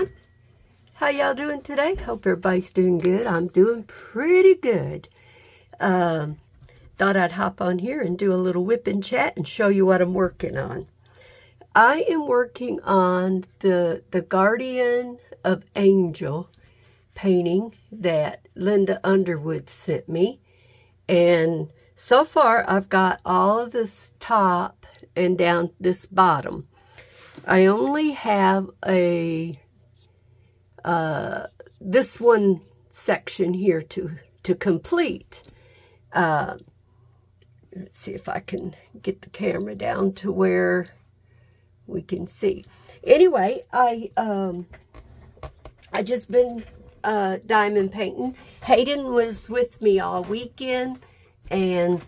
everyone. How y'all doing today? Hope everybody's doing good. I'm doing pretty good. Thought I'd hop on here and do a little Wip N Chat and show you what I'm working on. I am working on the Guardian of Angel painting that Linda Underwood sent me. And so far, I've got all of this top and down this bottom. I only have a this one section here to complete. Let's see if I can get the camera down to where we can see. Anyway, I just been diamond painting. Hayden was with me all weekend, and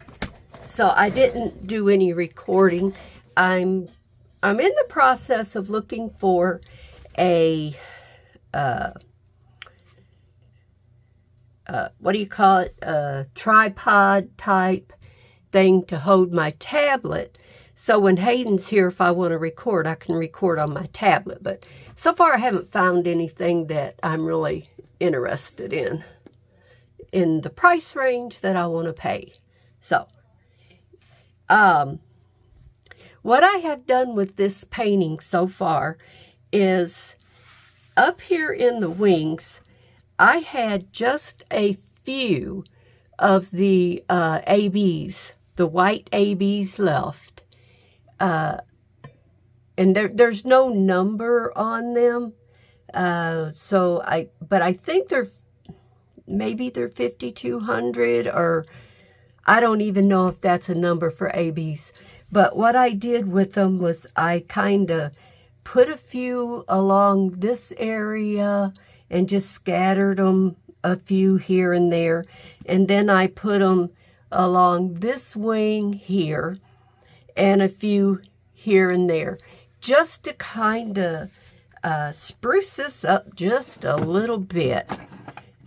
so I didn't do any recording. I'm in the process of looking for a what do you call it? A tripod type thing to hold my tablet. So when Hayden's here, if I want to record, I can record on my tablet. But so far, I haven't found anything that I'm really interested in the price range that I want to pay. So, what I have done with this painting so far is up here in the wings, I had just a few of the ABs, the white ABs left. And there's no number on them. But I think maybe they're 5,200, or I don't even know if that's a number for ABs. But what I did with them was I kind of put a few along this area and just scattered them a few here and there. And then I put them along this wing here and a few here and there, just to kind of spruce this up just a little bit.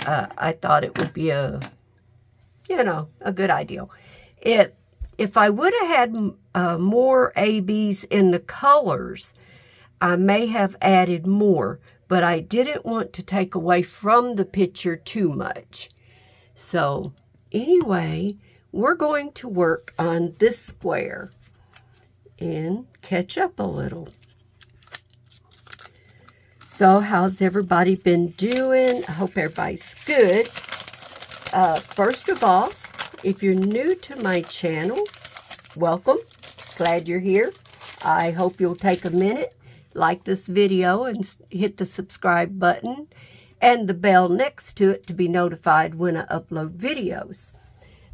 I thought it would be a good idea. If I would have had more ABs in the colors, I may have added more, but I didn't want to take away from the picture too much. So anyway, we're going to work on this square and catch up a little. So how's everybody been doing? I hope everybody's good. First of all, if you're new to my channel, welcome. Glad you're here. I hope you'll take a minute, like this video, and hit the subscribe button and the bell next to it to be notified when I upload videos.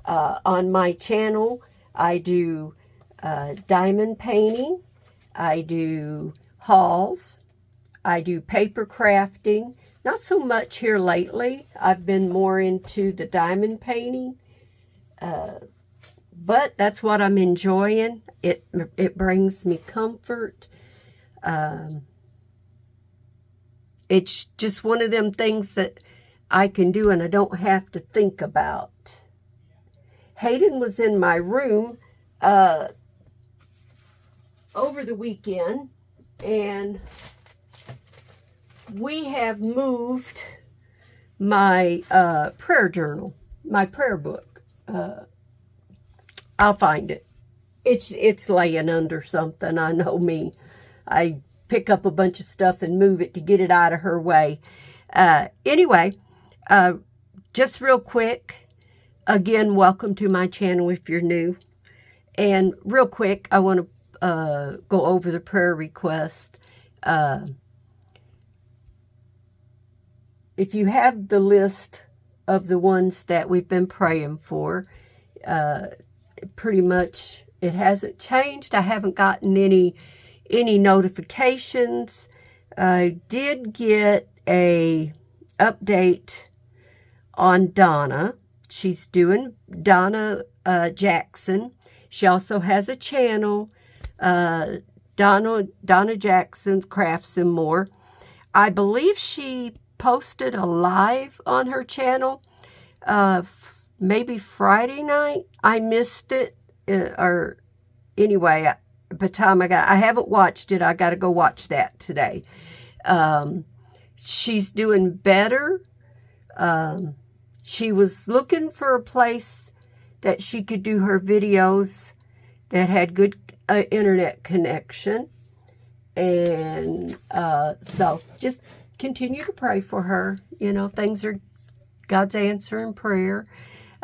On my channel, I do diamond painting, I do hauls, I do paper crafting. Not so much here lately. I've been more into the diamond painting. But that's what I'm enjoying. It brings me comfort. It's just one of them things that I can do and I don't have to think about. Hayden was in my room over the weekend, and we have moved my prayer journal, my prayer book. I'll find it. It's laying under something. I know me. I pick up a bunch of stuff and move it to get it out of her way. Anyway, just real quick, again, welcome to my channel if you're new. And real quick, I want to go over the prayer request. If you have the list of the ones that we've been praying for, pretty much it hasn't changed. I haven't gotten any notifications. I did get a update on Donna. She's doing Donna Jackson. She also has a channel, Donna Jackson Crafts and More. I believe she posted a live on her channel maybe Friday night. I missed it, or anyway, by the time I haven't watched it. I got to go watch that today. she's doing better. She was looking for a place that she could do her videos that had good internet connection. And so just continue to pray for her. You know, things are God's answer in prayer.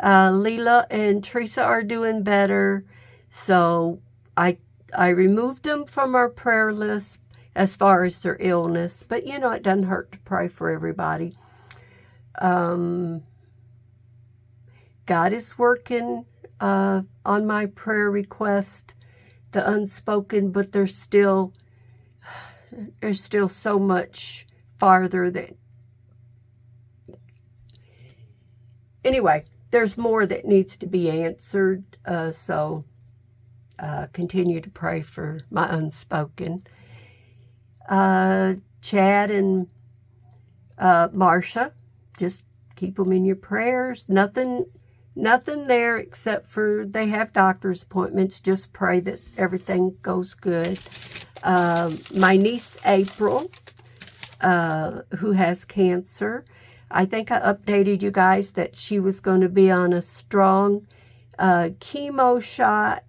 Leela and Teresa are doing better. So I removed them from our prayer list as far as their illness. But, you know, it doesn't hurt to pray for everybody. God is working on my prayer request, the unspoken, but there's still so much farther that... Anyway, there's more that needs to be answered, so continue to pray for my unspoken. Chad and Marcia, just keep them in your prayers. Nothing there except for they have doctor's appointments. Just pray that everything goes good. My niece April, who has cancer, I think I updated you guys that she was going to be on a strong chemo shot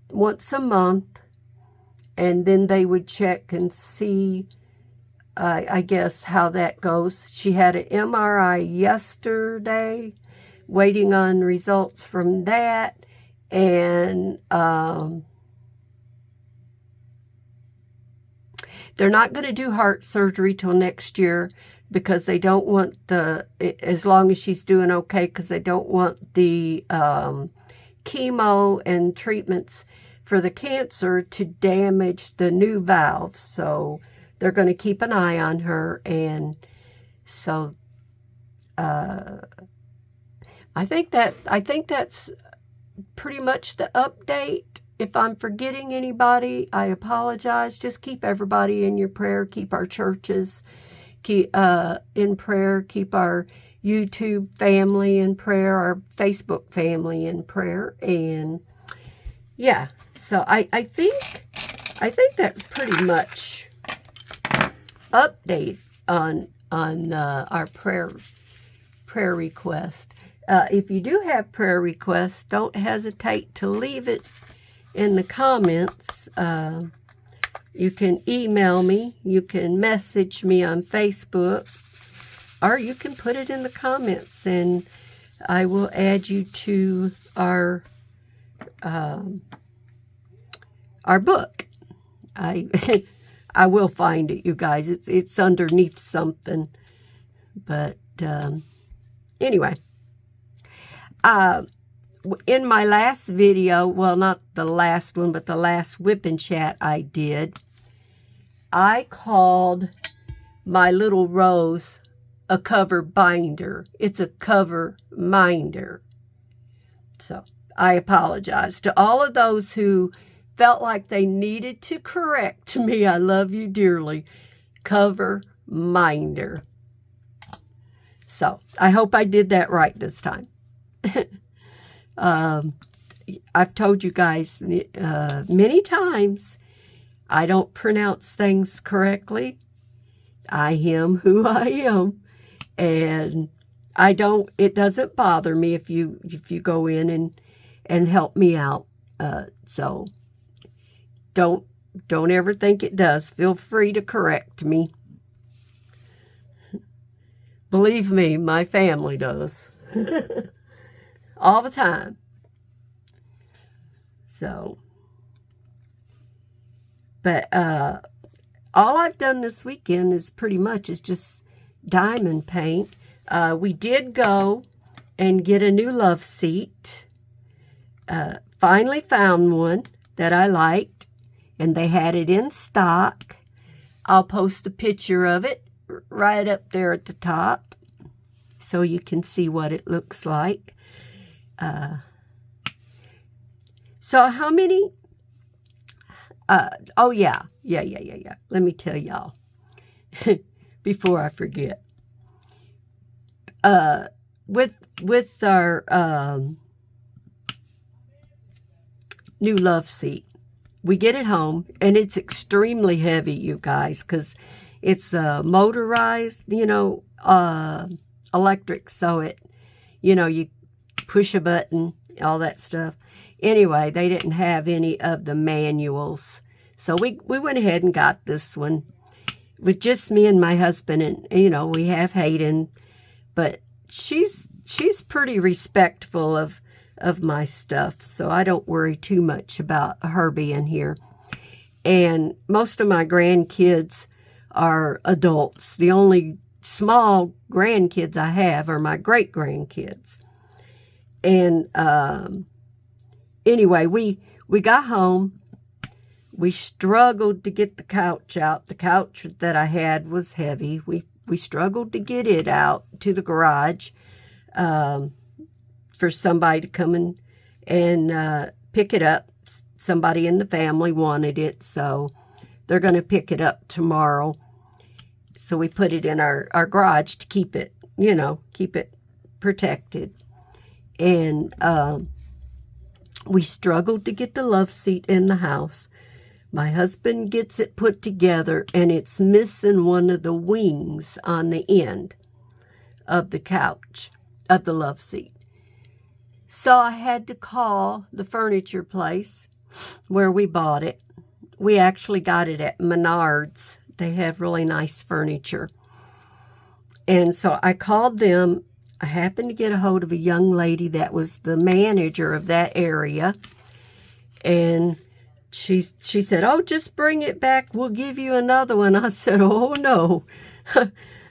once a month, and then they would check and see, I guess, how that goes. She had an MRI yesterday, waiting on results from that, and they're not going to do heart surgery till next year because they don't want as long as she's doing okay, because they don't want the chemo and treatments for the cancer to damage the new valves. So they're going to keep an eye on her. And so I think that's pretty much the update. If I'm forgetting anybody, I apologize. Just keep everybody in your prayer. Keep our churches in prayer. Keep our YouTube family in prayer. Our Facebook family in prayer. And yeah, so I think that's pretty much update on our prayer request. If you do have prayer requests, don't hesitate to leave it in the comments. You can email me, you can message me on Facebook, or you can put it in the comments and I will add you to our book. I will find it, you guys. It's underneath something. But anyway, in my last video, well, not the last one, but the last Wip N Chat I did, I called my little rose a cover binder. It's a cover minder. So I apologize to all of those who felt like they needed to correct me. I love you dearly. Cover minder. So I hope I did that right this time. I've told you guys many times I don't pronounce things correctly. I am who I am, and it doesn't bother me if you go in and help me out. So don't ever think it does. Feel free to correct me. Believe me, my family does. All the time. So, but all I've done this weekend is pretty much is just diamond paint. We did go and get a new love seat. Finally found one that I liked, and they had it in stock. I'll post a picture of it right up there at the top so you can see what it looks like. So how many, oh yeah. Let me tell y'all before I forget. With our, new love seat, we get it home and it's extremely heavy, you guys, because It's motorized, electric. So you push a button, all that stuff. Anyway, they didn't have any of the manuals. So we went ahead and got this one with just me and my husband. And, we have Hayden, but she's pretty respectful of my stuff. So I don't worry too much about her being here. And most of my grandkids are adults. The only small grandkids I have are my great-grandkids. And anyway, we got home. We struggled to get the couch out. The couch that I had was heavy. We struggled to get it out to the garage for somebody to come and pick it up. Somebody in the family wanted it, so they're going to pick it up tomorrow. So we put it in our garage to keep it, keep it protected. And we struggled to get the love seat in the house. My husband gets it put together, and it's missing one of the wings on the end of the couch, of the love seat. So I had to call the furniture place where we bought it. We actually got it at Menards. They have really nice furniture. And so I called them. I happened to get a hold of a young lady that was the manager of that area. And she said, "Oh, just bring it back. We'll give you another one." I said, "Oh, no."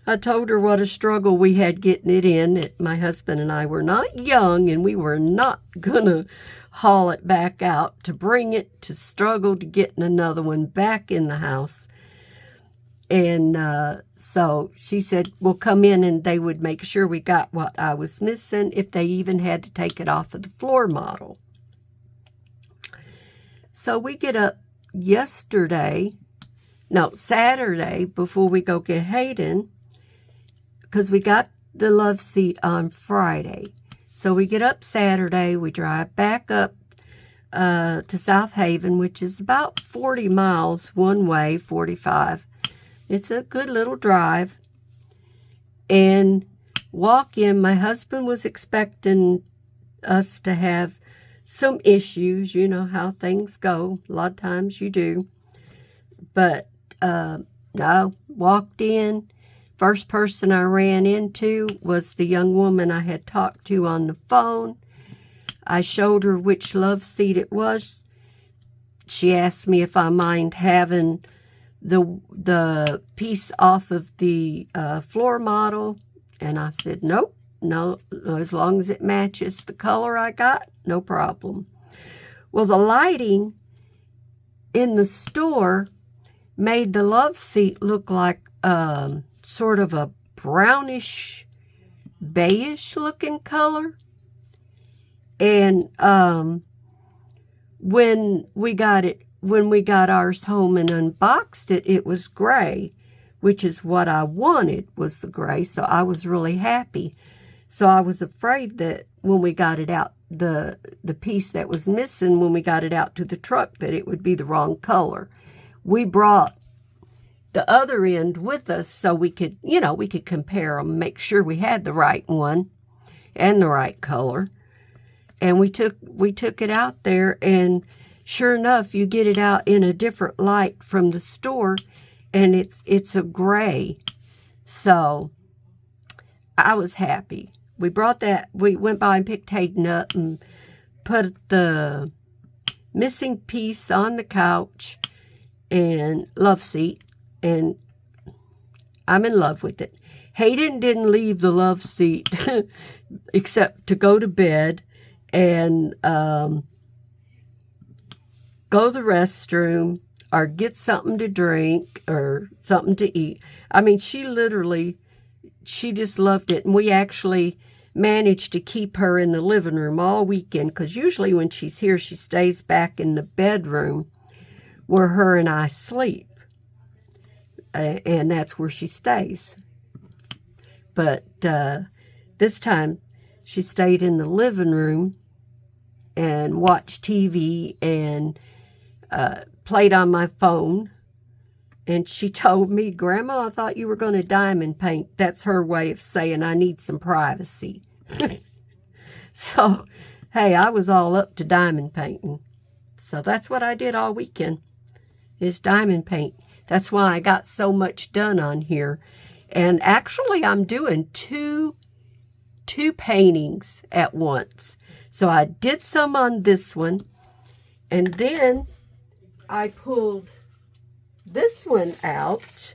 I told her what a struggle we had getting it in. That my husband and I were not young, and we were not going to haul it back out to bring it, to struggle to getting another one back in the house. And so she said, "We'll come in and they would make sure we got what I was missing, if they even had to take it off of the floor model." So we get up Saturday, before we go get Hayden, because we got the love seat on Friday. So we get up Saturday, we drive back up to South Haven, which is about 40 miles one way, 45. It's a good little drive. And walk in. My husband was expecting us to have some issues. You know how things go. A lot of times you do. But no, walked in. First person I ran into was the young woman I had talked to on the phone. I showed her which love seat it was. She asked me if I mind having the piece off of the floor model, and I said nope, no, as long as it matches the color I got, no problem. Well, the lighting in the store made the love seat look like sort of a brownish, beige looking color. And when we got ours home and unboxed it, it was gray, which is what I wanted, was the gray. So I was really happy. So I was afraid that when we got it out, the piece that was missing, when we got it out to the truck, that it would be the wrong color. We brought the other end with us so we could compare them, make sure we had the right one and the right color. And we took it out there, and sure enough, you get it out in a different light from the store, and it's a gray. So I was happy. We brought that. We went by and picked Hayden up and put the missing piece on the couch and love seat, and I'm in love with it. Hayden didn't leave the love seat except to go to bed and go to the restroom or get something to drink or something to eat. I mean, she just loved it. And we actually managed to keep her in the living room all weekend, because usually when she's here, she stays back in the bedroom where her and I sleep. And that's where she stays. But this time, she stayed in the living room and watched TV and played on my phone And she told me, Grandma, I thought you were going to diamond paint. That's her way of saying I need some privacy. So, hey, I was all up to diamond painting. So that's what I did all weekend, is diamond paint. That's why I got so much done on here. And actually, I'm doing two paintings at once. So I did some on this one. And then I pulled this one out,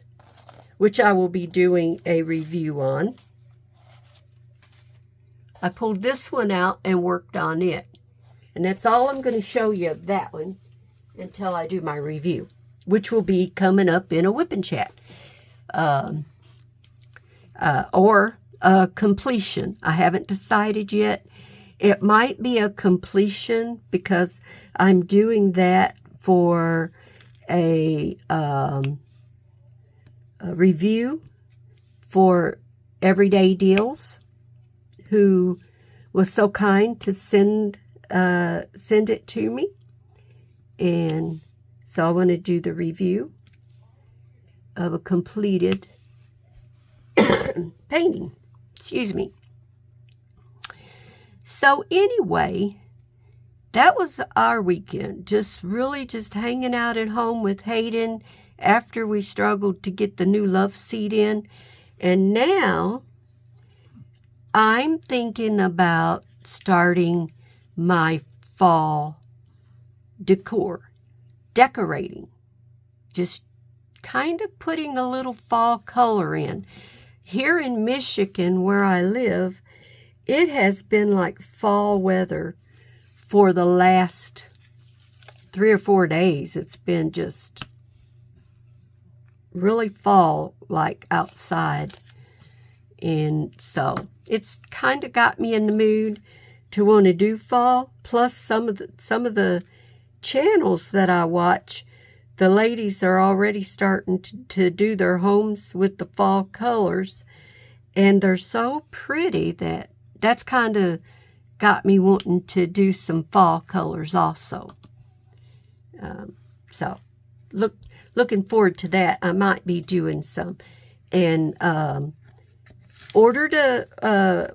which I will be doing a review on. I pulled this one out and worked on it. And that's all I'm going to show you of that one until I do my review, which will be coming up in a Wip N Chat. Or a completion. I haven't decided yet. It might be a completion because I'm doing that for a review for Everyday Deals, who was so kind to send it to me. And so I want to do the review of a completed painting. Excuse me. So anyway, that was our weekend. Just hanging out at home with Hayden after we struggled to get the new love seat in. And now I'm thinking about starting my fall decorating. Just kind of putting a little fall color in. Here in Michigan, where I live, it has been like fall weather for the last 3 or 4 days. It's been just really fall-like outside. And so it's kind of got me in the mood to want to do fall. Plus some of the channels that I watch, the ladies are already starting to do their homes with the fall colors. And they're so pretty that's kind of got me wanting to do some fall colors also. So looking forward to that. I might be doing some. And ordered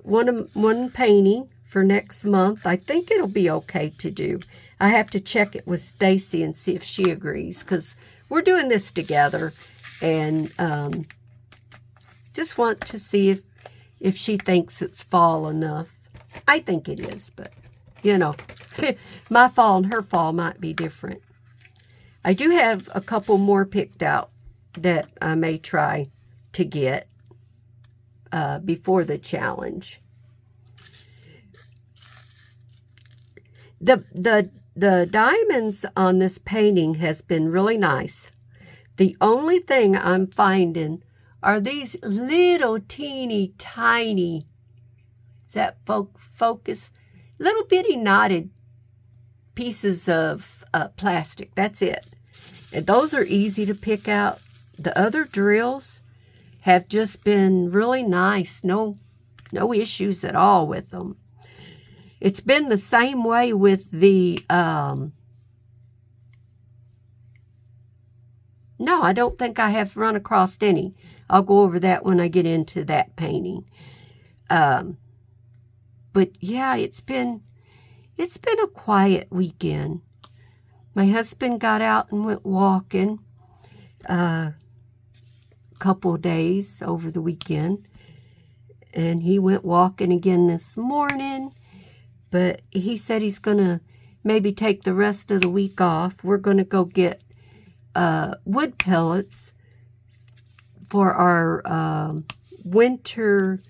one painting for next month. I think it'll be okay to do. I have to check it with Stacy and see if she agrees, because we're doing this together, and just want to see if she thinks it's fall enough. I think it is, but you know, my fall and her fall might be different. I do have a couple more picked out that I may try to get before the challenge. The diamonds on this painting has been really nice. The only thing I'm finding are these little teeny tiny, is that focus? Little bitty knotted pieces of plastic. That's it. And those are easy to pick out. The other drills have just been really nice. No issues at all with them. It's been the same way with the, no, I don't think I have run across any. I'll go over that when I get into that painting. But yeah, it's been a quiet weekend. My husband got out and went walking a couple of days over the weekend. And he went walking again this morning. But he said he's going to maybe take the rest of the week off. We're going to go get wood pellets for our winter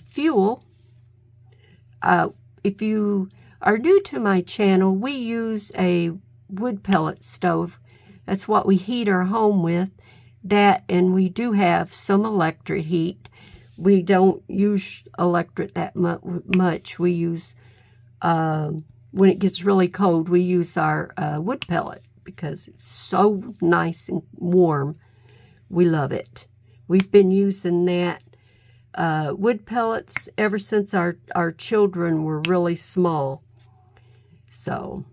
fuel. If you are new to my channel, we use a wood pellet stove. That's what we heat our home with. That, and we do have some electric heat. We don't use electric that much. We use, when it gets really cold, we use our wood pellet because it's so nice and warm. We love it. We've been using that wood pellets ever since our children were really small. So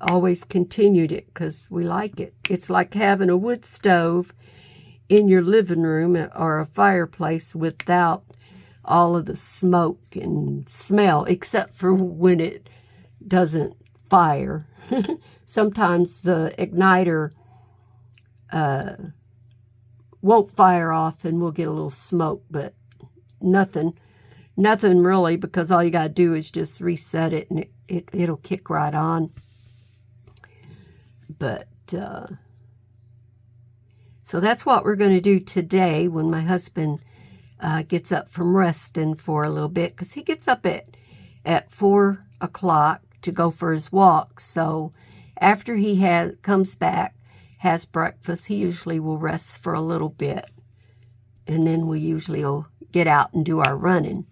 always continued it because we like it. It's like having a wood stove in your living room or a fireplace without all of the smoke and smell, except for when it doesn't fire. Sometimes the igniter won't fire off and we'll get a little smoke, but nothing really, because all you got to do is just reset it and it'll kick right on. But so that's what we're going to do today when my husband gets up from resting for a little bit, because he gets up at 4 o'clock to go for his walk. So after he comes back, has breakfast, he usually will rest for a little bit, and then we usually will get out and do our running.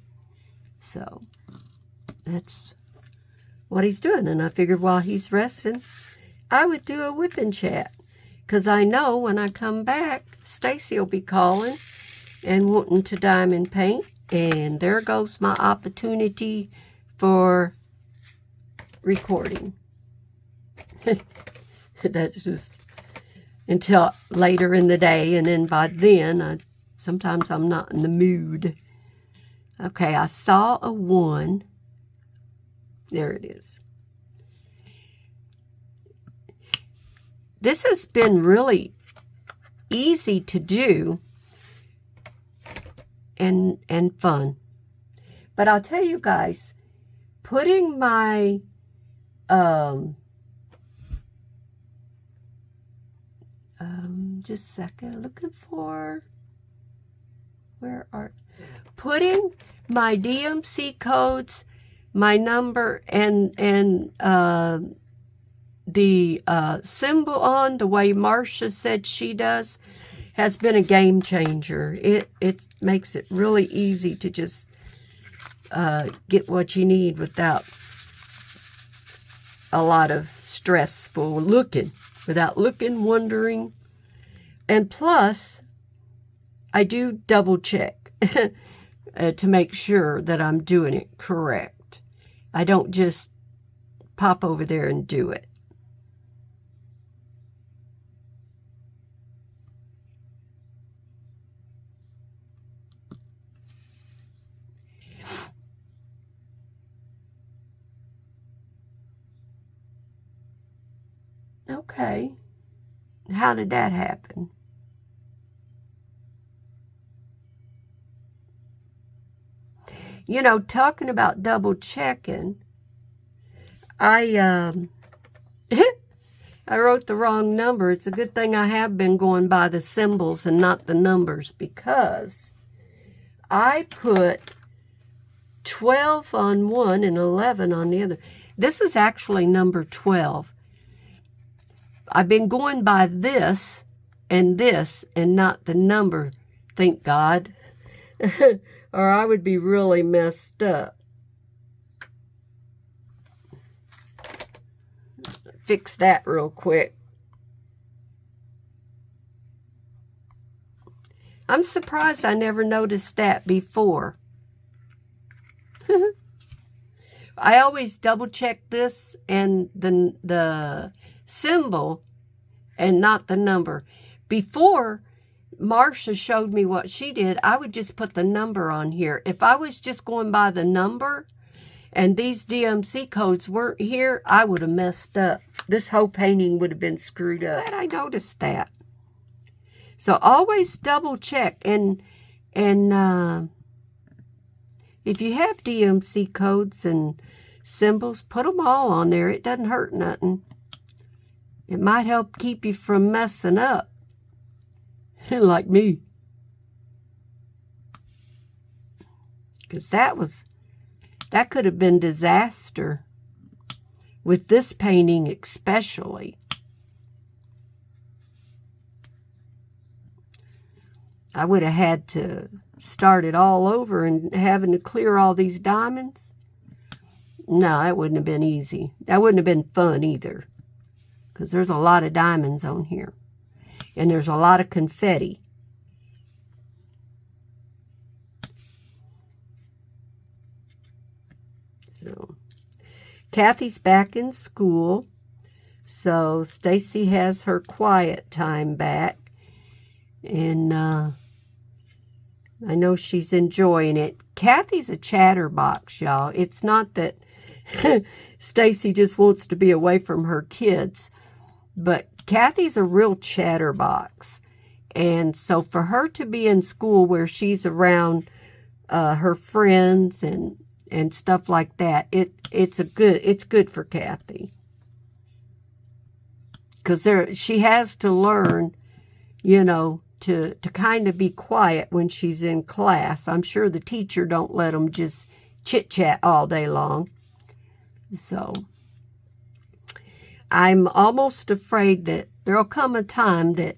So that's what he's doing, and I figured while he's resting, I would do a Wip N Chat, because I know when I come back, Stacy will be calling and wanting to diamond paint, and there goes my opportunity for recording. That's just until later in the day, and then by then, sometimes I'm not in the mood. Okay, I saw a 1. There it is. This has been really easy to do and fun. But I'll tell you guys, putting my just a second, looking for putting my DMC codes, my number, and the symbol on the way Marcia said she does has been a game changer. It makes it really easy to just get what you need without a lot of stressful looking, wondering. And plus, I do double check to make sure that I'm doing it correct. I don't just pop over there and do it. Okay. How did that happen? You know, talking about double checking, I I wrote the wrong number. It's a good thing I have been going by the symbols and not the numbers, because I put 12 on one and 11 on the other. This is actually number 12. I've been going by this and not the number, thank God. Or I would be really messed up. Fix that real quick. I'm surprised I never noticed that before. I always double check this and the symbol and not the number. Before Marcia showed me what she did, I would just put the number on here. If I was just going by the number and these DMC codes weren't here, I would have messed up. This whole painting would have been screwed up. Glad I noticed that. So always double check. And if you have DMC codes and symbols, put them all on there. It doesn't hurt nothing. It might help keep you from messing up. Like me. Because that could have been disaster. With this painting especially. I would have had to start it all over and having to clear all these diamonds. No, that wouldn't have been easy. That wouldn't have been fun either. Because there's a lot of diamonds on here. And there's a lot of confetti. So, Kathy's back in school. So Stacy has her quiet time back. And I know she's enjoying it. Kathy's a chatterbox, y'all. It's not that Stacy just wants to be away from her kids, but Kathy's a real chatterbox. And so for her to be in school where she's around her friends and stuff like that, it's good for Kathy. Because she has to learn, you know, to kind of be quiet when she's in class. I'm sure the teacher don't let them just chit-chat all day long. So I'm almost afraid that there'll come a time that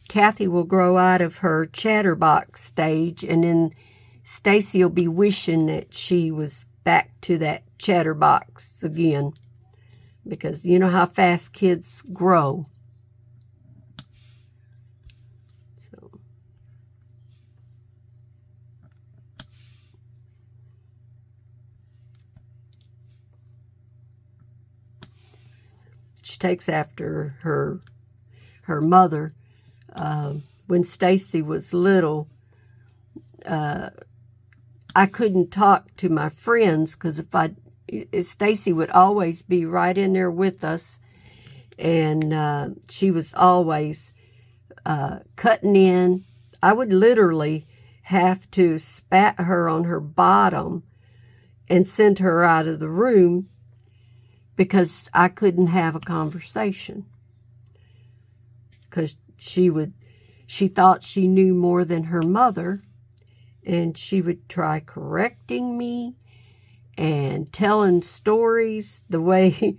Kathy will grow out of her chatterbox stage, and then Stacy will be wishing that she was back to that chatterbox again. Because you know how fast kids grow. So she takes after her mother. When Stacy was little, I couldn't talk to my friends because Stacy would always be right in there with us, and she was always cutting in. I would literally have to spat her on her bottom and send her out of the room because I couldn't have a conversation. Because she thought she knew more than her mother, and she would try correcting me and telling stories the way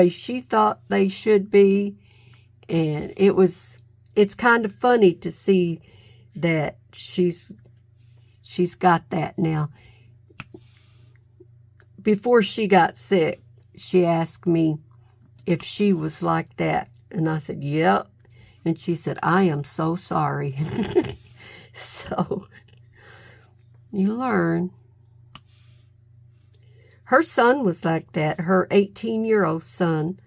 she thought they should be. And it's kind of funny to see that she's got that now. Before she got sick, she asked me if she was like that, and I said, yep. And she said, I am so sorry. So, you learn. Her son was like that. Her 18-year-old son,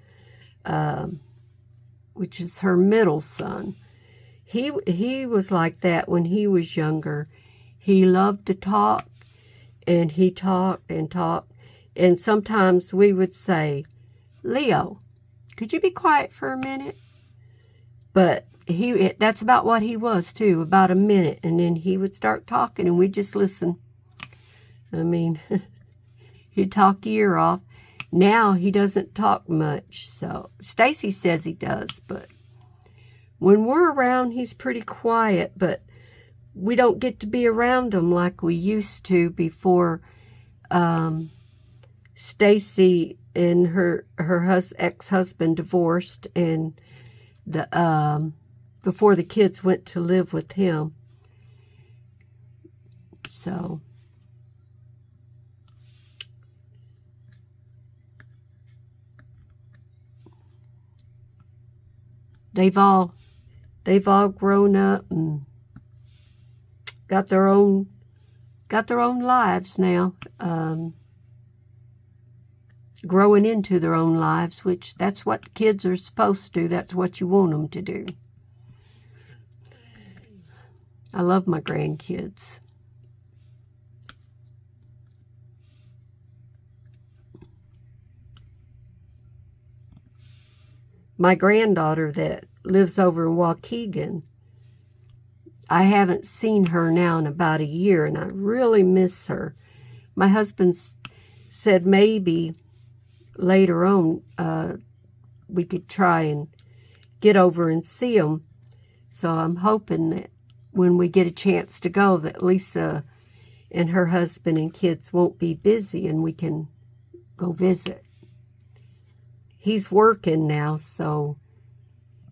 which is her middle son, he was like that when he was younger. He loved to talk, and he talked and talked. And sometimes we would say, Leo, could you be quiet for a minute? But that's about what he was, too, about a minute. And then he would start talking, and we'd just listen. I mean, he'd talk your ear off. Now he doesn't talk much. So Stacy says he does, but when we're around, he's pretty quiet. But we don't get to be around him like we used to before Stacy and her ex-husband divorced, and before the kids went to live with him. So they've all grown up and got their own lives now. Growing into their own lives, which that's what kids are supposed to do. That's what you want them to do. I love my grandkids. My granddaughter that lives over in Waukegan, I haven't seen her now in about a year, and I really miss her. My husband said maybe later on we could try and get over and see them. So I'm hoping that when we get a chance to go, that Lisa and her husband and kids won't be busy and we can go visit. He's working now, so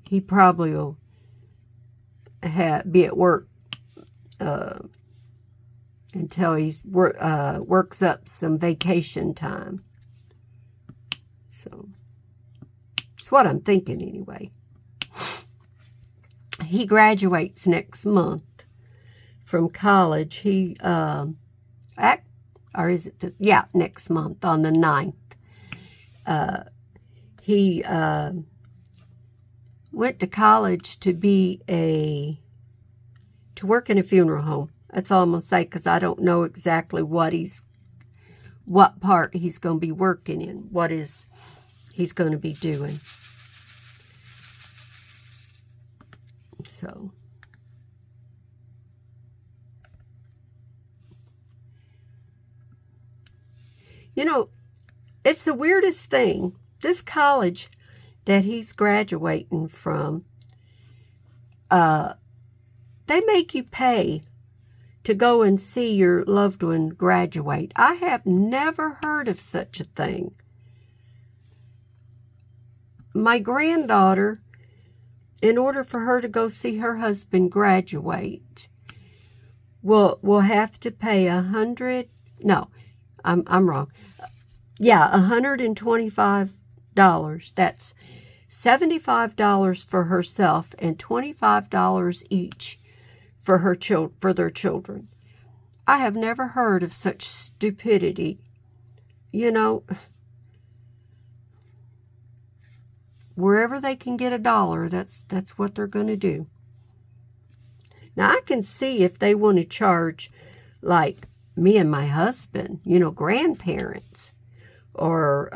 he probably will be at work until he works up some vacation time. So, it's what I'm thinking anyway. He graduates next month from college. Next month on the 9th. He went to college to work in a funeral home. That's all I'm going to say, because I don't know exactly what part he's going to be working in, he's going to be doing. So, you know, it's the weirdest thing. This college that he's graduating from, they make you pay to go and see your loved one graduate. I have never heard of such a thing. My granddaughter, in order for her to go see her husband graduate, will have to pay $125. That's $75 for herself and $25 each for their children. I have never heard of such stupidity. You know, wherever they can get $1, that's what they're going to do. Now, I can see if they want to charge, like me and my husband, you know, grandparents, or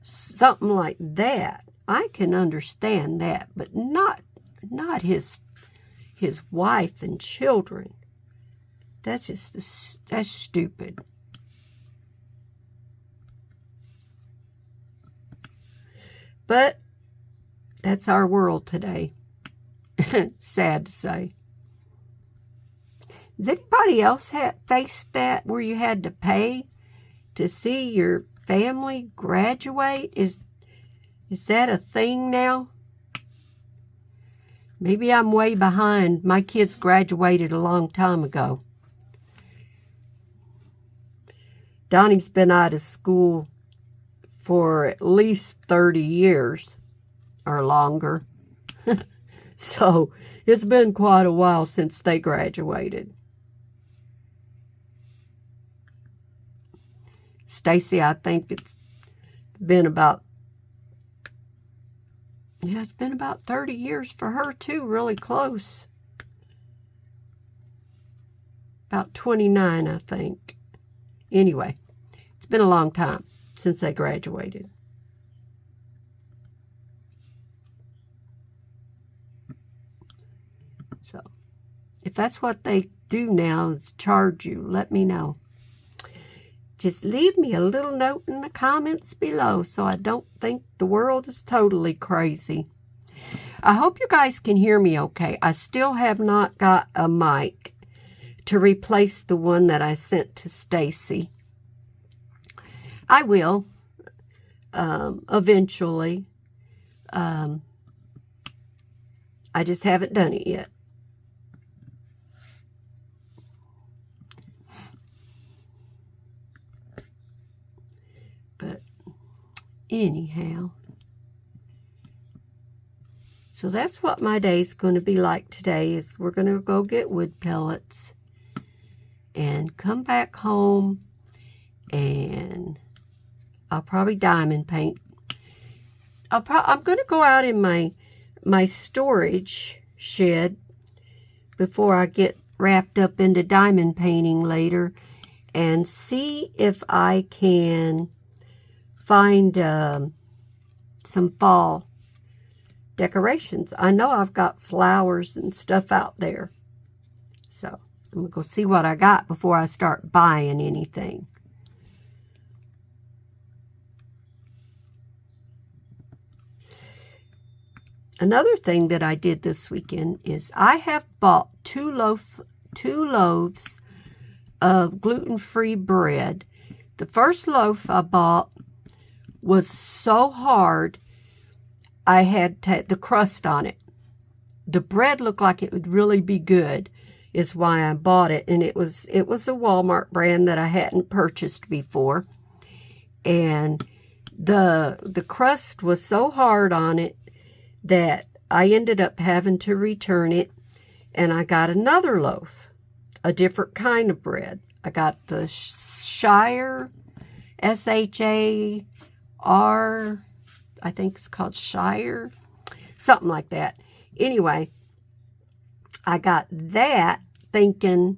something like that. I can understand that, but not his wife and children. That's stupid. But that's our world today. Sad to say. Does anybody else faced that, where you had to pay to see your family graduate? Is that a thing now? Maybe I'm way behind. My kids graduated a long time ago. Donnie's been out of school for at least 30 years or longer. So it's been quite a while since they graduated. Stacy, I think it's been about 30 years for her too, really close. About 29, I think. Anyway, it's been a long time since they graduated. So, if that's what they do now, is charge you, let me know. Just leave me a little note in the comments below so I don't think the world is totally crazy. I hope you guys can hear me okay. I still have not got a mic to replace the one that I sent to Stacy. I will eventually. I just haven't done it yet. But anyhow, so that's what my day's going to be like today. Is we're going to go get wood pellets and come back home, and I'll probably diamond paint. I'm going to go out in my storage shed before I get wrapped up into diamond painting later, and see if I can find some fall decorations. I know I've got flowers and stuff out there. So I'm going to go see what I got before I start buying anything. Another thing that I did this weekend is I have bought two loaves of gluten-free bread. The first loaf I bought was so hard, I had the crust on it. The bread looked like it would really be good, is why I bought it. And it was a Walmart brand that I hadn't purchased before. And the crust was so hard on it that I ended up having to return it. And I got another loaf, a different kind of bread. I got the Shire, SHAIR, I think it's called Shire, something like that. Anyway, I got that thinking,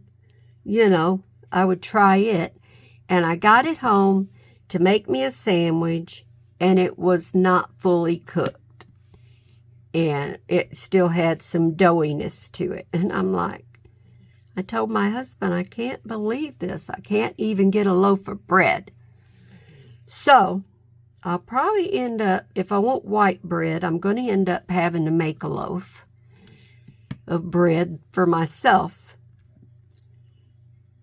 you know, I would try it. And I got it home to make me a sandwich, and it was not fully cooked. And it still had some doughiness to it. And I'm like, I told my husband, I can't believe this. I can't even get a loaf of bread. So I'll probably end up, if I want white bread, I'm going to end up having to make a loaf of bread for myself.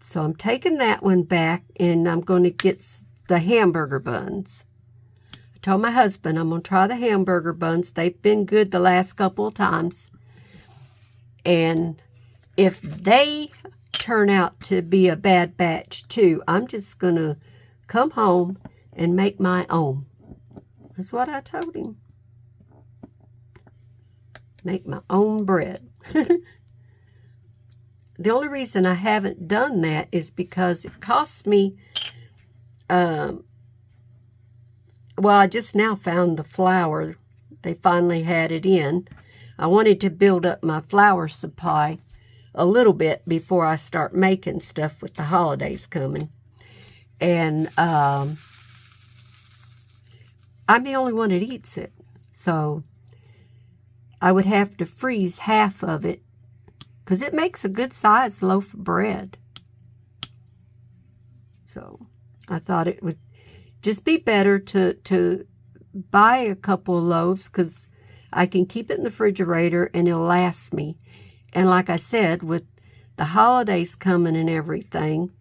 So I'm taking that one back, and I'm going to get the hamburger buns. I told my husband I'm going to try the hamburger buns. They've been good the last couple of times. And if they turn out to be a bad batch too, I'm just going to come home and make my own. That's what I told him. Make my own bread. The only reason I haven't done that is because it costs me, well, I just now found the flour. They finally had it in. I wanted to build up my flour supply a little bit before I start making stuff with the holidays coming. And I'm the only one that eats it. So I would have to freeze half of it, because it makes a good sized loaf of bread. So I thought it would just be better to buy a couple of loaves, because I can keep it in the refrigerator and it'll last me. And like I said, with the holidays coming and everything,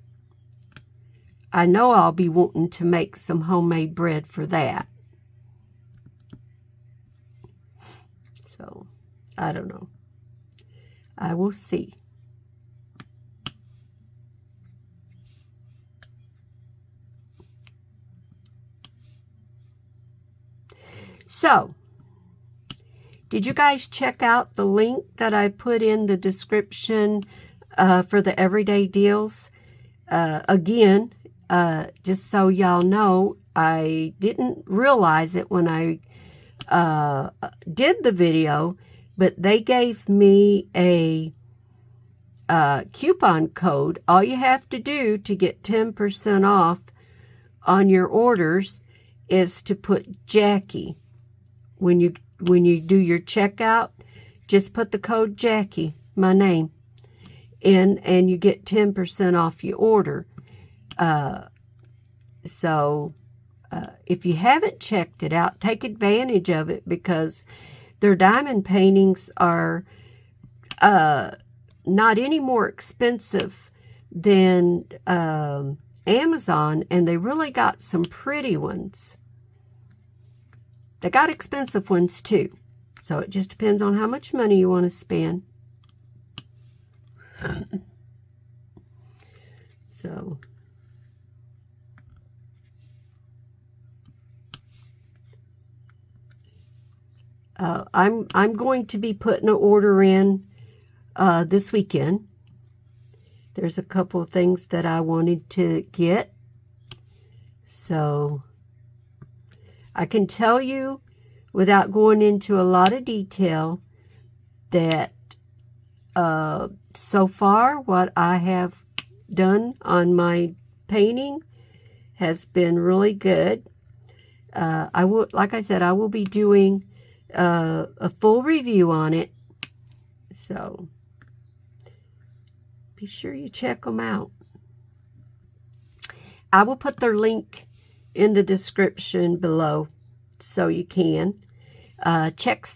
I know I'll be wanting to make some homemade bread for that. So, I don't know. I will see. So, did you guys check out the link that I put in the description for the everyday deals? Again, just so y'all know, I didn't realize it when I did the video, but they gave me a coupon code. All you have to do to get 10% off on your orders is to put Jackie. When you do your checkout, just put the code Jackie, my name, in, and you get 10% off your order. So if you haven't checked it out, take advantage of it, because their diamond paintings are not any more expensive than Amazon, and they really got some pretty ones. They got expensive ones too, so it just depends on how much money you want to spend. So, I'm going to be putting an order in this weekend. There's a couple of things that I wanted to get, so I can tell you, without going into a lot of detail, that so far what I have done on my painting has been really good. Like I said, I will be doing a full review on it, so be sure you check them out. I will put their link in the description below, so you can check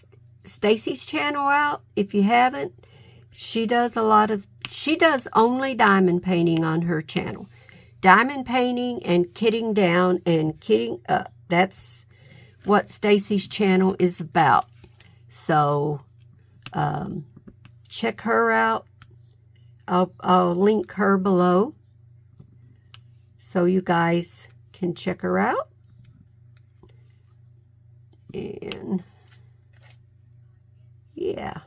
Stacy's channel out if you haven't. She does only diamond painting on her channel. Diamond painting and kitting down and kitting up. That's what Stacy's channel is about. So check her out. I'll link her below so you guys can check her out. And yeah.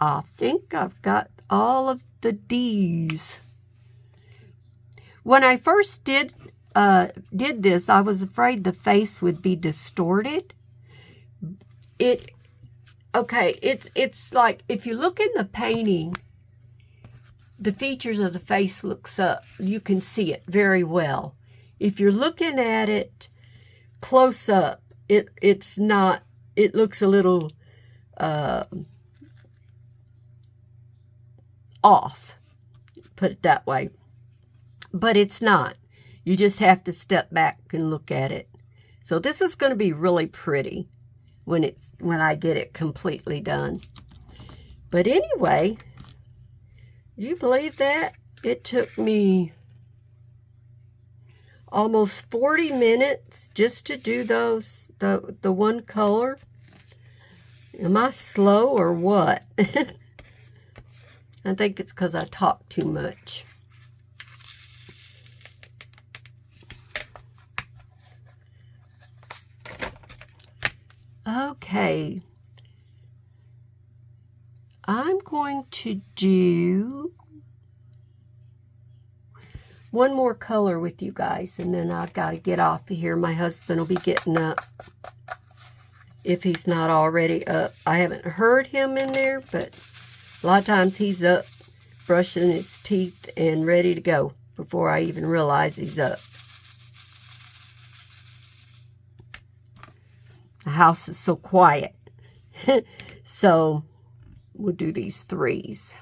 I think I've got all of the D's. When I first did this, I was afraid the face would be distorted. It's like, if you look in the painting, the features of the face looks up. You can see it very well. If you're looking at it close up, it's not, it looks a little off, put it that way. But it's not. You just have to step back and look at it. So this is going to be really pretty when I get it completely done. But anyway, do you believe that? It took me almost 40 minutes just to do those, the one color. Am I slow or what? I think it's because I talk too much. Okay. I'm going to do one more color with you guys, and then I've got to get off of here. My husband will be getting up, if he's not already up. I haven't heard him in there, but a lot of times he's up brushing his teeth and ready to go before I even realize he's up. The house is so quiet. So we'll do these threes.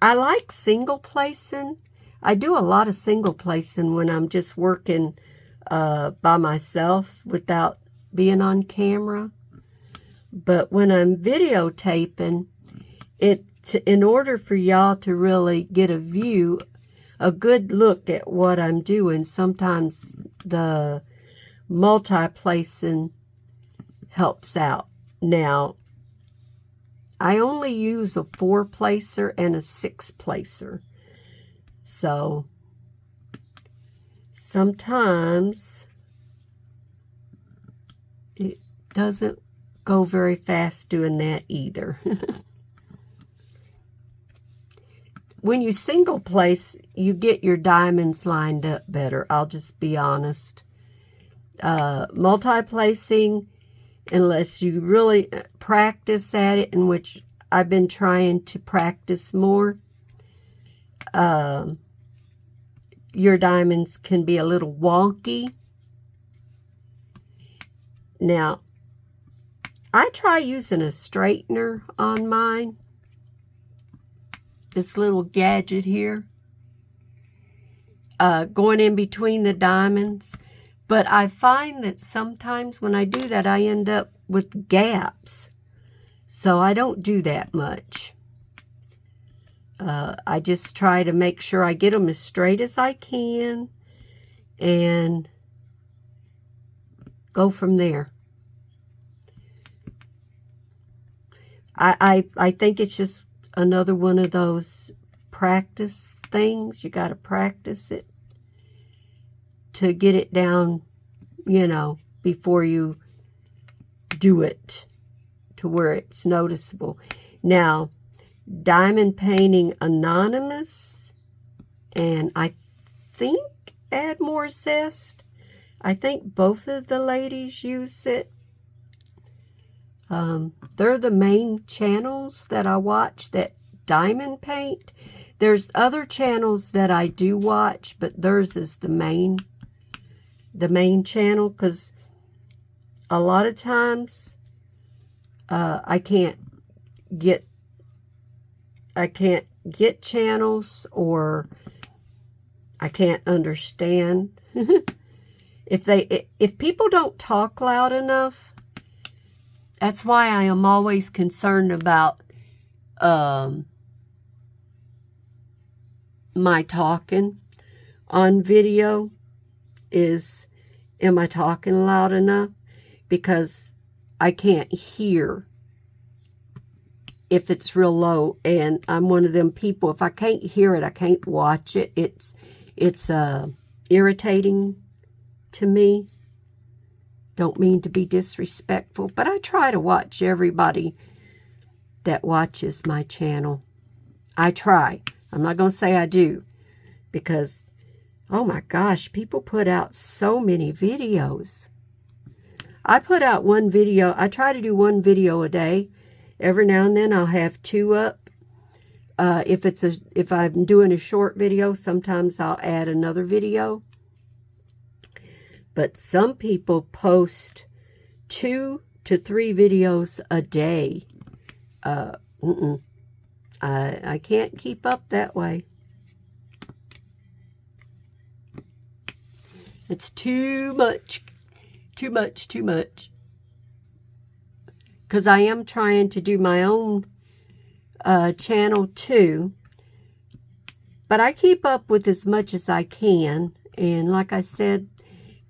I like single placing. I do a lot of single placing when I'm just working by myself without being on camera. But when I'm videotaping, in order for y'all to really get a view, a good look at what I'm doing, sometimes the multi-placing helps out. Now, I only use a 4-placer and a 6-placer. So, sometimes it doesn't go very fast doing that either. When you single place, you get your diamonds lined up better. I'll just be honest. Multi-placing, unless you really practice at it, in which I've been trying to practice more, your diamonds can be a little wonky. Now, I try using a straightener on mine. This little gadget here. Going in between the diamonds. But I find that sometimes when I do that, I end up with gaps. So I don't do that much. I just try to make sure I get them as straight as I can. And go from there. I think it's just another one of those practice things. You got to practice it to get it down, you know, before you do it to where it's noticeable. Now, Diamond Painting Anonymous, and I think Add More Zest. I think both of the ladies use it. They're the main channels that I watch that diamond paint. There's other channels that I do watch, but theirs is the main channel, because a lot of times I can't get channels, or I can't understand. If people don't talk loud enough, that's why I am always concerned about my talking on video. Am I talking loud enough? Because I can't hear if it's real low, and I'm one of them people, if I can't hear it, I can't watch it. It's irritating to me Don't mean to be disrespectful, but I try to watch everybody that watches my channel. I try. I'm not going to say I do, because, oh my gosh, people put out so many videos. I put out one video. I try to do one video a day. Every now and then I'll have 2 up. If I'm doing a short video, sometimes I'll add another video. But some people post 2 to 3 videos a day. I can't keep up that way. It's too much. Too much. Because I am trying to do my own channel too. But I keep up with as much as I can. And like I said,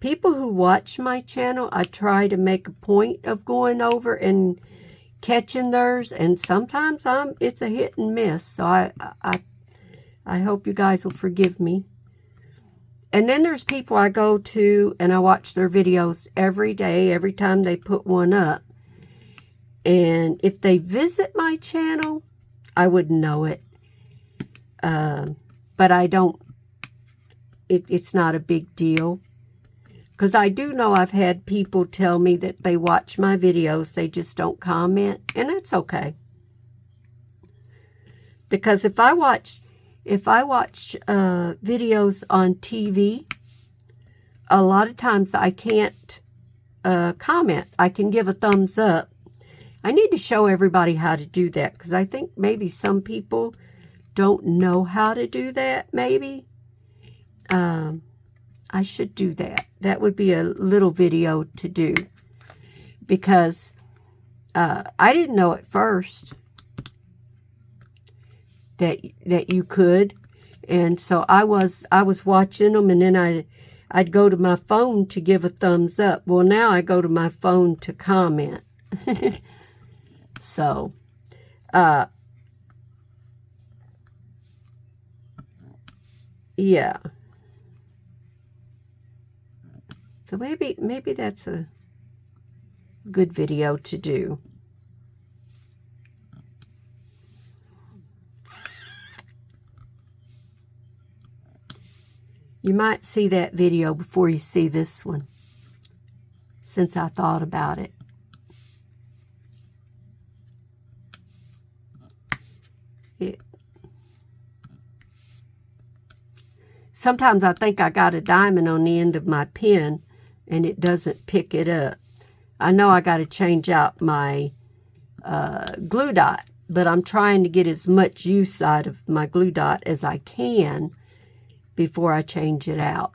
people who watch my channel, I try to make a point of going over and catching theirs. And sometimes it's a hit and miss. So I hope you guys will forgive me. And then there's people I go to and I watch their videos every day, every time they put one up. And if they visit my channel, I would know it. But I don't, it's not a big deal. Because I do know I've had people tell me that they watch my videos, they just don't comment. And that's okay. Because if I watch videos on TV, a lot of times I can't comment. I can give a thumbs up. I need to show everybody how to do that, because I think maybe some people don't know how to do that, maybe. I should do that. That would be a little video to do, because I didn't know at first that you could. And so I was watching them, and then I'd go to my phone to give a thumbs up. Well, now I go to my phone to comment. So, yeah. So maybe that's a good video to do. You might see that video before you see this one, since I thought about it. Sometimes I think I got a diamond on the end of my pen and it doesn't pick it up. I know I got to change out my glue dot, but I'm trying to get as much use out of my glue dot as I can before I change it out.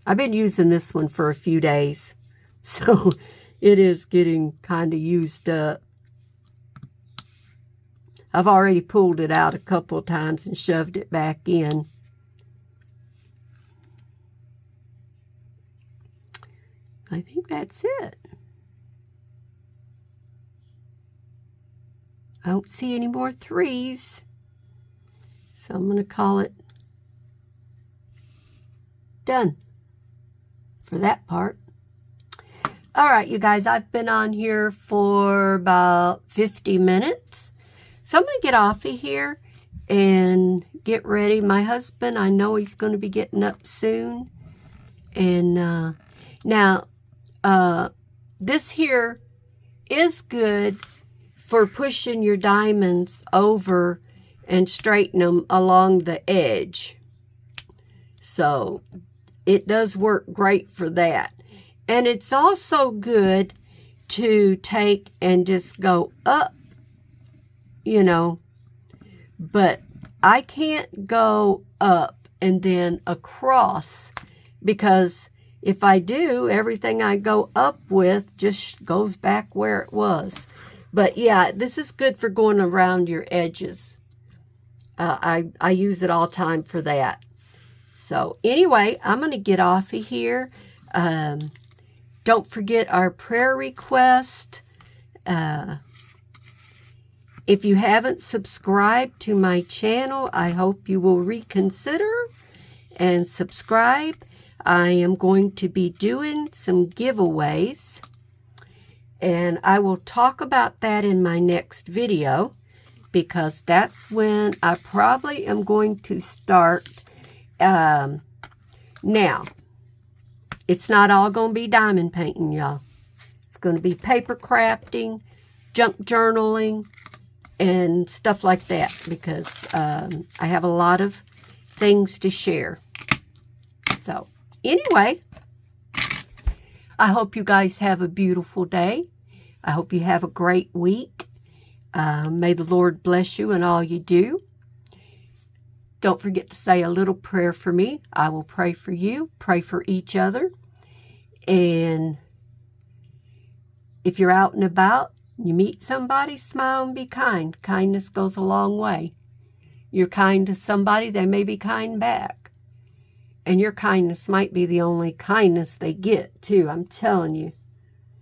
I've been using this one for a few days, so it is getting kind of used up. I've already pulled it out a couple of times and shoved it back in. I think that's it. I don't see any more 3s, so I'm going to call it done for that part. All right, you guys, I've been on here for about 50 minutes. So I'm going to get off of here and get ready. My husband, I know he's going to be getting up soon. And now, this here is good for pushing your diamonds over and straighten them along the edge. So it does work great for that. And it's also good to take and just go up, you know, but I can't go up and then across, because if I do, everything I go up with just goes back where it was. But yeah, this is good for going around your edges. I use it all the time for that. So anyway, I'm going to get off of here. Don't forget our prayer request. If you haven't subscribed to my channel, I hope you will reconsider and subscribe. I am going to be doing some giveaways, and I will talk about that in my next video, because that's when I probably am going to start. Now, it's not all going to be diamond painting, y'all. It's going to be paper crafting, junk journaling, and stuff like that, because I have a lot of things to share. So, anyway, I hope you guys have a beautiful day. I hope you have a great week. May the Lord bless you in all you do. Don't forget to say a little prayer for me. I will pray for you. Pray for each other. And if you're out and about, you meet somebody, smile and be kind. Kindness goes a long way. You're kind to somebody, they may be kind back. And your kindness might be the only kindness they get, too. I'm telling you.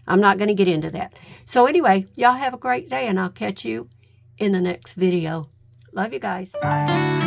I'm not going to get into that. So anyway, y'all have a great day, and I'll catch you in the next video. Love you guys. Bye.